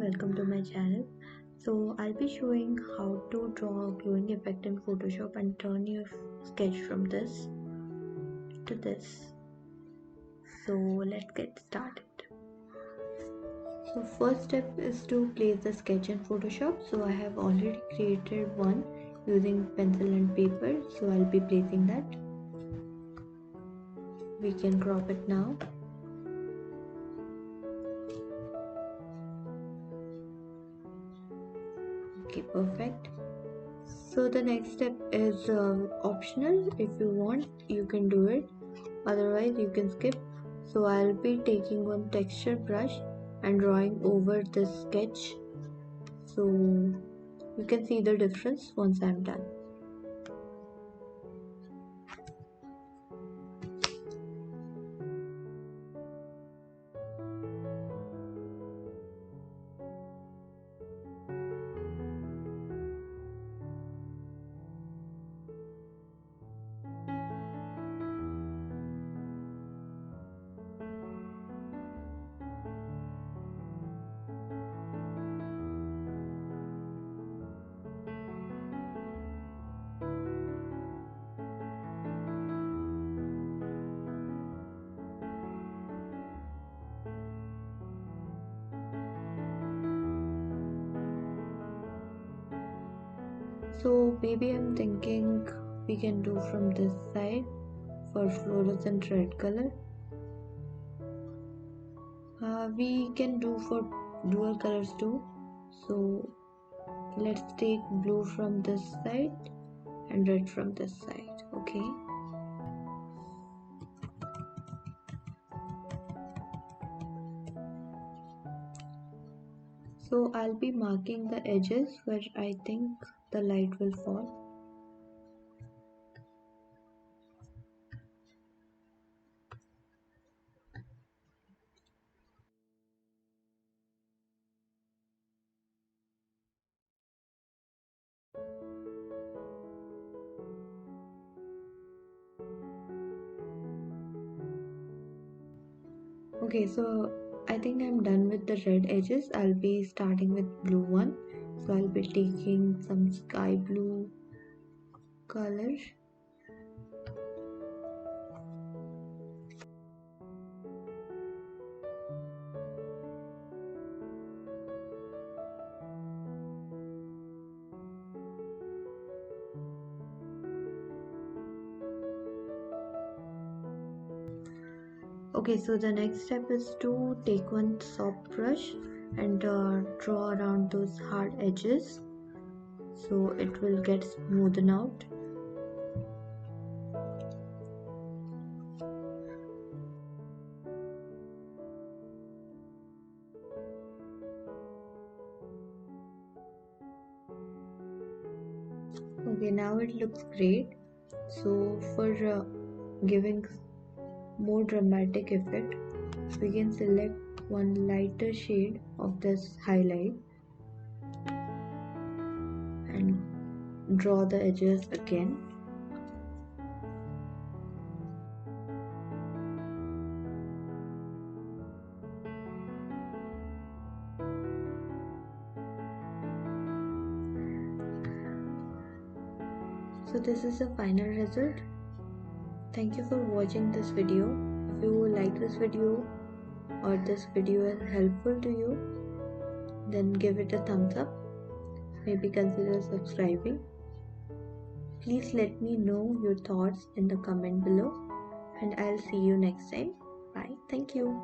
welcome to my channel. So I'll be showing how to draw a glowing effect in Photoshop and turn your sketch from this to this. So let's get started. So first step is to place the sketch in Photoshop. So I have already created one using pencil and paper. So I'll be placing that. We can crop it now. Okay, perfect. So the next step is optional. If you want, you can do it. Otherwise, you can skip. So I'll be taking one texture brush and drawing over this sketch. So you can see the difference once I'm done. So maybe I'm thinking we can do from this side for fluorescent red color. We can do for dual colors too. So let's take blue from this side and red from this side. Okay. So I'll be marking the edges where I think the light will fall. Okay, so I think I'm done with the red edges. I'll be starting with blue one. So I'll be taking some sky blue color. Okay, so the next step is to take one soft brush and draw around those hard edges so it will get smoothened out. Okay, now it looks great. So for giving more dramatic effect, we can select one lighter shade of this highlight and draw the edges again. So this is the final result. Thank you for watching this video. If you like this video or this video is helpful to you, then give it a thumbs up. Maybe consider subscribing. Please let me know your thoughts in the comment below, and I'll see you next time. Bye. Thank you.